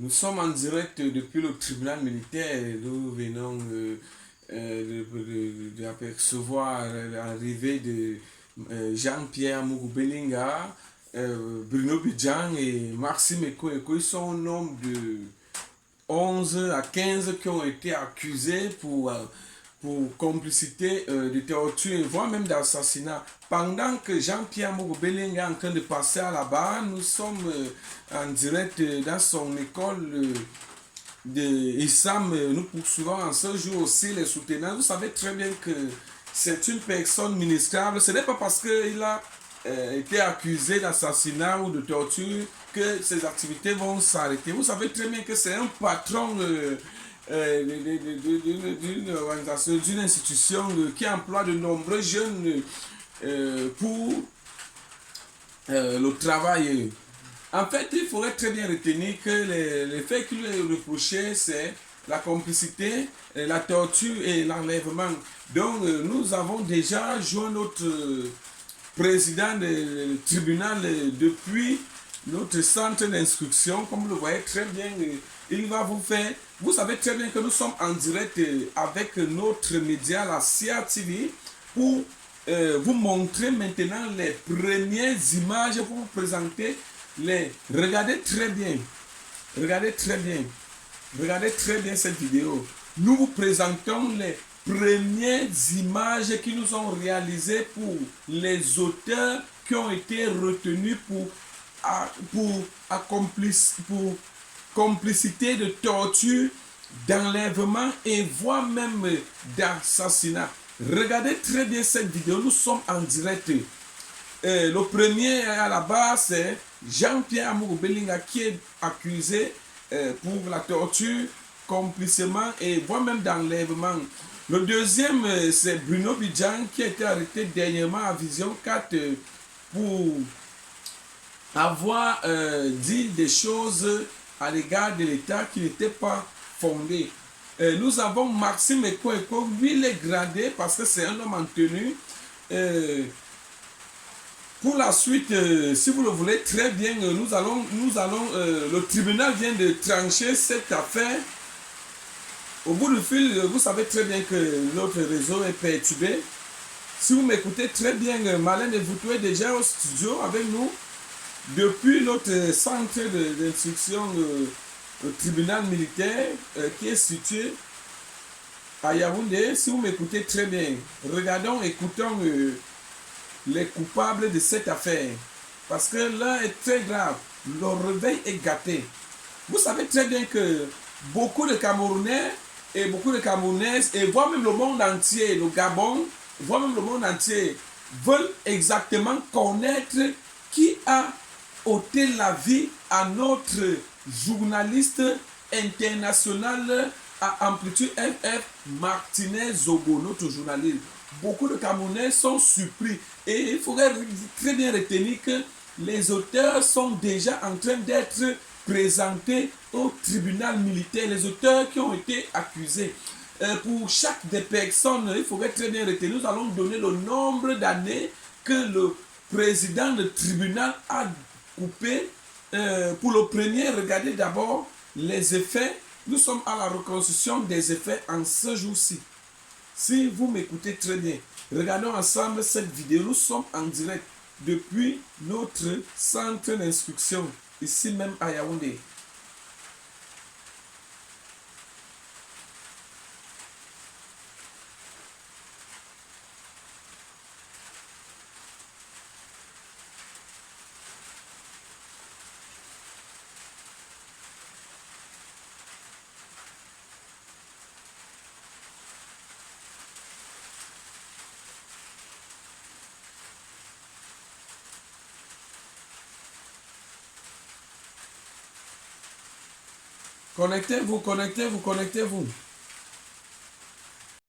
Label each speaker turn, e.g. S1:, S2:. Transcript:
S1: Nous sommes en direct depuis le tribunal militaire. Nous venons d'apercevoir l'arrivée de Jean-Pierre Mugubelinga, Bruno Bidjan et Maxime Eko. Ils sont un nombre de 11 à 15 qui ont été accusés pour complicité de torture, voire même d'assassinat. Pendant que Jean-Pierre Mugubelinga est en train de passer à la barre, nous sommes en direct dans son école de Issam. Nous poursuivons en ce jour aussi les soutenants. Vous savez très bien que c'est une personne ministrable. Ce n'est pas parce qu'il a été accusé d'assassinat ou de torture que ses activités vont s'arrêter. Vous savez très bien que c'est un patron d'une organisation, d'une institution qui emploie de nombreux jeunes pour le travail. En fait, il faudrait très bien retenir que les faits qui lui est reproché, c'est la complicité, la torture et l'enlèvement. Donc, nous avons déjà joint notre président du tribunal depuis notre centre d'instruction. Comme vous le voyez très bien, il va vous faire. Vous savez très bien que nous sommes en direct avec notre média, la CIA TV, pour vous montrer maintenant les premières images pour vous présenter les. Regardez très bien. Regardez très bien. Regardez très bien cette vidéo. Nous vous présentons les premières images qui nous ont réalisées pour les auteurs qui ont été retenus pour complicité de torture, d'enlèvement et voire même d'assassinat. Regardez très bien cette vidéo, nous sommes en direct. Le premier à la base, c'est Jean-Pierre Mugubelinga qui est accusé pour la torture, complicement et voire même d'enlèvement. Le deuxième, c'est Bruno Bidjan qui a été arrêté dernièrement à Vision 4 pour avoir dit des choses à l'égard de l'État qui n'étaient pas fondées. Nous avons Maxime Eko. Lui il est gradé parce que c'est un homme en tenue. Pour la suite, si vous le voulez très bien, le tribunal vient de trancher cette affaire. Au bout du fil, vous savez très bien que notre réseau est perturbé. Si vous m'écoutez très bien, Malin Evoutou est déjà au studio avec nous depuis notre centre d'instruction, le tribunal militaire qui est situé à Yaoundé. Si vous m'écoutez très bien, regardons, écoutons les coupables de cette affaire. Parce que l'un est très grave. Le réveil est gâté. Vous savez très bien que beaucoup de Camerounais et beaucoup de Camerounaises, et voire même le monde entier, le Gabon, voire même le monde entier, veulent exactement connaître qui a ôté la vie à notre journaliste international à amplitude FF, Martinez Zogo, notre journaliste. Beaucoup de Camerounais sont surpris et il faudrait très bien retenir que les auteurs sont déjà en train d'être présentés au tribunal militaire, les auteurs qui ont été accusés. Pour chaque des personnes, il faudrait très bien retenir, nous allons donner le nombre d'années que le président du tribunal a coupé. Pour le premier, regardez d'abord les effets. Nous sommes à la reconstruction des effets en ce jour-ci. Si vous m'écoutez très bien, regardons ensemble cette vidéo. Nous sommes en direct depuis notre centre d'instruction, ici même à Yaoundé. Connectez-vous, connectez-vous, connectez-vous.